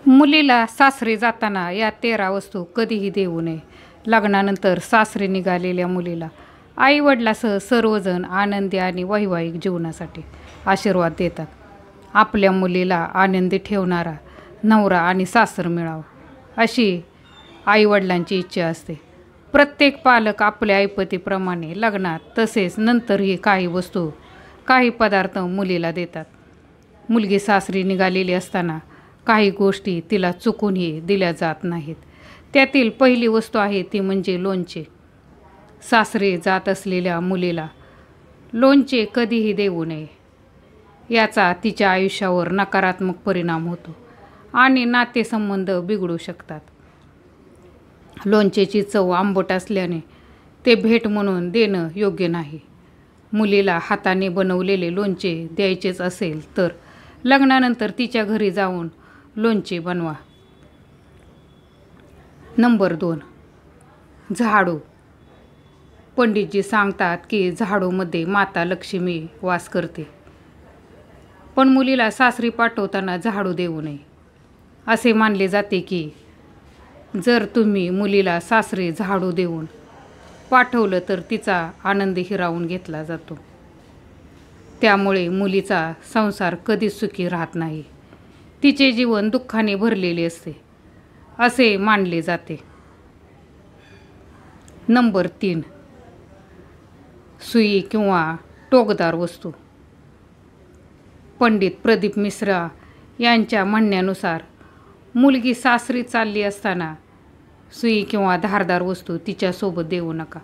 मुलीला सासरी जाताना या 13 वस्तू कधीही देऊ नये. लग्नानंतर सासरी निघालेल्या मुलीला आईवडिलांसह सर्वजण आनंदी आणि वैवाहिक जीवनासाठी आशीर्वाद देतात. आपल्या मुलीला आनंदी ठेवणारा नवरा आणि सासर मिळावं अशी आईवडिलांची इच्छा असते. प्रत्येक पालक आपल्या ऐपतीप्रमाणे लग्नात तसेच नंतरही काही वस्तू काही पदार्थ मुलीला देतात. मुलगी सासरी निघालेली असताना काही गोष्टी तिला चुकूनही दिल्या जात नाहीत. त्यातील पहिली वस्तू आहे ती म्हणजे लोणचे. सासरी जात असलेल्या मुलीला लोणचे कधीही देऊ नये. याचा तिच्या आयुष्यावर नकारात्मक परिणाम होतो आणि नातेसंबंध बिघडू शकतात. लोणचेची चव आंबट असल्याने ते भेट म्हणून देणं योग्य नाही. मुलीला हाताने बनवलेले लोणचे द्यायचेच असेल तर लग्नानंतर तिच्या घरी जाऊन लोणचे बनवा. नंबर 2, झाडू. पंडितजी सांगतात की झाडूमध्ये माता लक्ष्मी वास करते. पण मुलीला सासरी पाठवताना झाडू देऊ नये. असे मानले जाते की जर तुम्ही मुलीला सासरी झाडू देऊन पाठवलं तर तिचा आनंद हिरावून घेतला जातो. त्यामुळे मुलीचा संसार कधीच सुखी राहत नाही. तिचे जीवन दुःखाने भरलेले असते असे मानले जाते. नंबर 3, सुई किंवा टोकदार वस्तू. पंडित प्रदीप मिश्रा यांच्या म्हणण्यानुसार मुलगी सासरी चालली असताना सुई किंवा धारदार वस्तू तिच्यासोबत देऊ नका.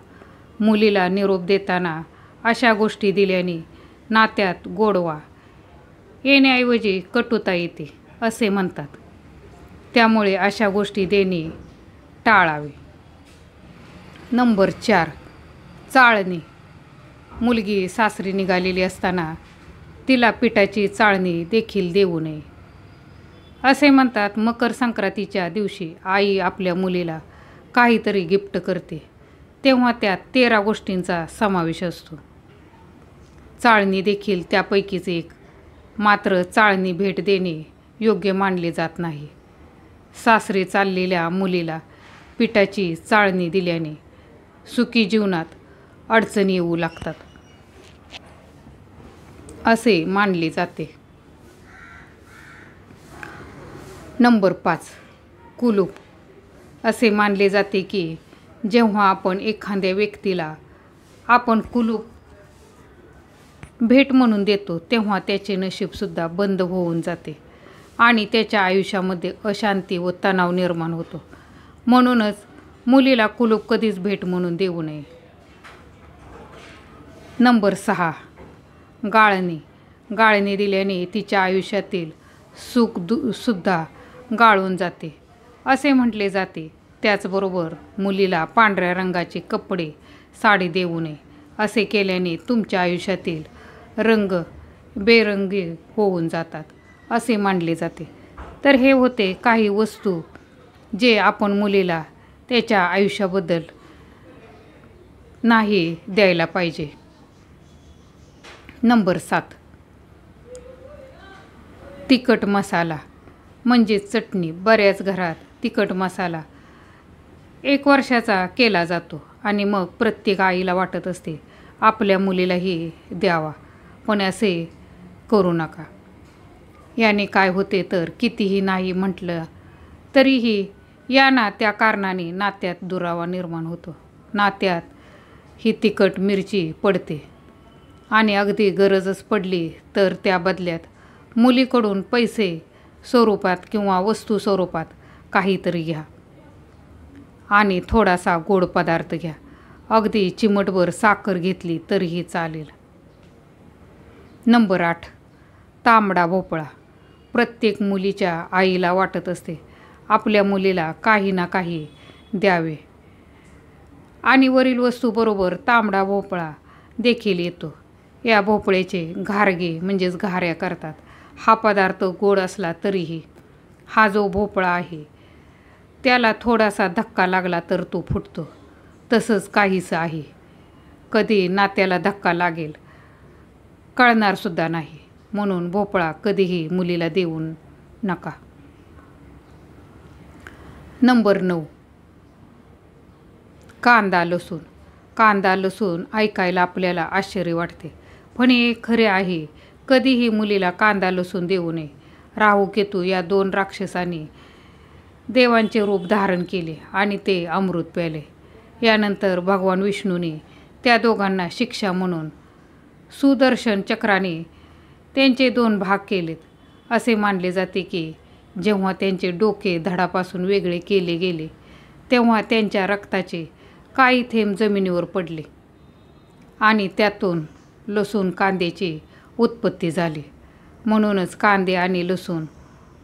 मुलीला निरोप देताना अशा गोष्टी दिल्याने नात्यात गोडवा येण्याऐवजी कटुता येते असे म्हणतात. त्यामुळे अशा गोष्टी देणे टाळावे. नंबर 4, चाळणी. मुलगी सासरी निघालेली असताना तिला पिठाची चाळणी देखील देऊ नये. असे म्हणतात मकर संक्रांतीच्या दिवशी आई आपल्या मुलीला काहीतरी गिफ्ट करते तेव्हा त्यात 13 गोष्टींचा समावेश असतो. चाळणी देखील त्यापैकीच एक. मात्र चाळणी भेट देणे योग्य मानले जात नाही. सासरी चाललेल्या मुलीला पिठाची चाळणी दिल्याने सुखी जीवनात अडचणी येऊ लागतात असे मानले जाते. नंबर 5, कुलूप. असे मानले जाते की जेव्हा आपण एखाद्या व्यक्तीला आपण कुलूप भेट म्हणून देतो तेव्हा त्याचे नशीबसुद्धा बंद होऊन जाते आणि त्याच्या आयुष्यामध्ये अशांती व तणाव निर्माण होतो. म्हणूनच मुलीला कुलूप कधीच भेट म्हणून देऊ नये. नंबर 6, गाळणी. गाळणी दिल्याने तिच्या आयुष्यातील सुख सुद्धा गाळून जाते असे म्हटले जाते. त्याचबरोबर मुलीला पांढऱ्या रंगाचे कपडे साडी देऊ नये. असे केल्याने तुमच्या आयुष्यातील रंग बेरंगी होऊन जातात असे मानले जाते. तर हे होते काही वस्तू जे आपण मुलीला त्याच्या आयुष्याबद्दल नाही द्यायला पाहिजे. नंबर 7, तिखट मसाला म्हणजे चटणी. बऱ्याच घरात तिखट मसाला 1 वर्षाचा केला जातो आणि मग प्रत्येक आईला वाटत असते आपल्या मुलीलाही द्यावा. पण असे करू नका. याने काय होते तर कितीही नाही म्हटलं तरीही या त्या कारणाने नात्यात दुरावा निर्माण होतो. नात्यात ही तिखट मिरची पडते आणि अगदी गरजच पडली तर त्या बदल्यात मुलीकडून पैसे स्वरूपात किंवा वस्तू स्वरूपात काहीतरी घ्या आणि थोडासा गोड पदार्थ घ्या. अगदी चिमटभर साखर घेतली तरीही चालेल. नंबर 8, तांबडा भोपळा. प्रत्येक मुलीच्या आईला वाटत असते आपल्या मुलीला काही ना काही द्यावे आणि वरील वस्तूबरोबर तांबडा भोपळा देखील येतो. या भोपळ्याचे घारगे म्हणजेच घाऱ्या करतात. हा पदार्थ गोड असला तरीही हा जो भोपळा आहे त्याला थोडासा धक्का लागला तर तो फुटतो. तसंच काहीच आहे. कधी नात्याला धक्का लागेल कळणारसुद्धा नाही. म्हणून भोपळा कधीही मुलीला देऊ नका. नंबर 9. कांदा लसूण. कांदा लसूण ऐकायला आपल्याला आश्चर्य वाटते, पण हे खरे आहे. कधीही मुलीला कांदा लसूण देऊ नये. राहू केतू या 2 राक्षसांनी देवांचे रूप धारण केले आणि ते अमृत प्याले. यानंतर भगवान विष्णूने त्या दोघांना शिक्षा म्हणून सुदर्शन चक्राने त्यांचे 2 भाग केलेत. असे मानले जाते की जेव्हा त्यांचे डोके धडापासून वेगळे केले गेले तेव्हा त्यांच्या रक्ताचे काही थेंब जमिनीवर पडले आणि त्यातून लसूण कांद्याची उत्पत्ती झाली. म्हणूनच कांदे आणि लसूण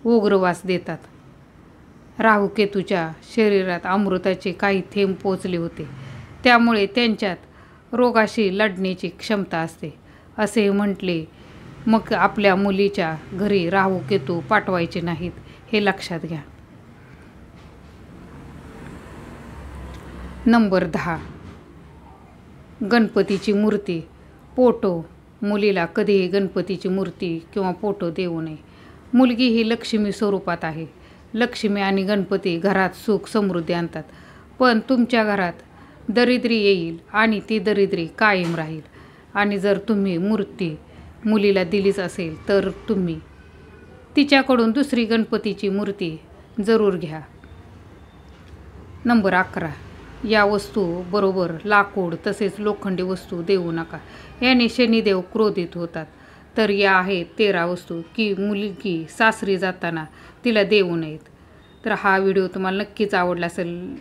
उग्रवास देतात. राहूकेतूच्या शरीरात अमृताचे काही थेंब पोचले होते, त्यामुळे त्यांच्यात रोगाशी लढण्याची क्षमता असते असे म्हटले. मग आपल्या मुलीच्या घरी राहूकेतू पाठवायचे नाहीत हे लक्षात घ्या. नंबर 10. गणपतीची मूर्ती फोटो. मुलीला कधीही गणपतीची मूर्ती किंवा फोटो देऊ नये. मुलगी ही लक्ष्मी स्वरूपात आहे. लक्ष्मी आणि गणपती घरात सुख समृद्धी आणतात, पण तुमच्या घरात दरिद्री येईल आणि ती दरिद्री कायम राहील. आणि जर तुम्ही मूर्ती मुलीला दिलीच असेल तर तुम्ही तिच्याकडून दुसरी गणपतीची मूर्ती जरूर घ्या. नंबर 11. या वस्तू बरोबर लाकूड तसेच लोखंडी वस्तू देऊ नका. याने शनिदेव क्रोधित होतात. तर या आहेत 13 वस्तू की मुलगी सासरी जाताना तिला देऊ नयेत. तर हा व्हिडिओ तुम्हाला नक्कीच आवडला असेल.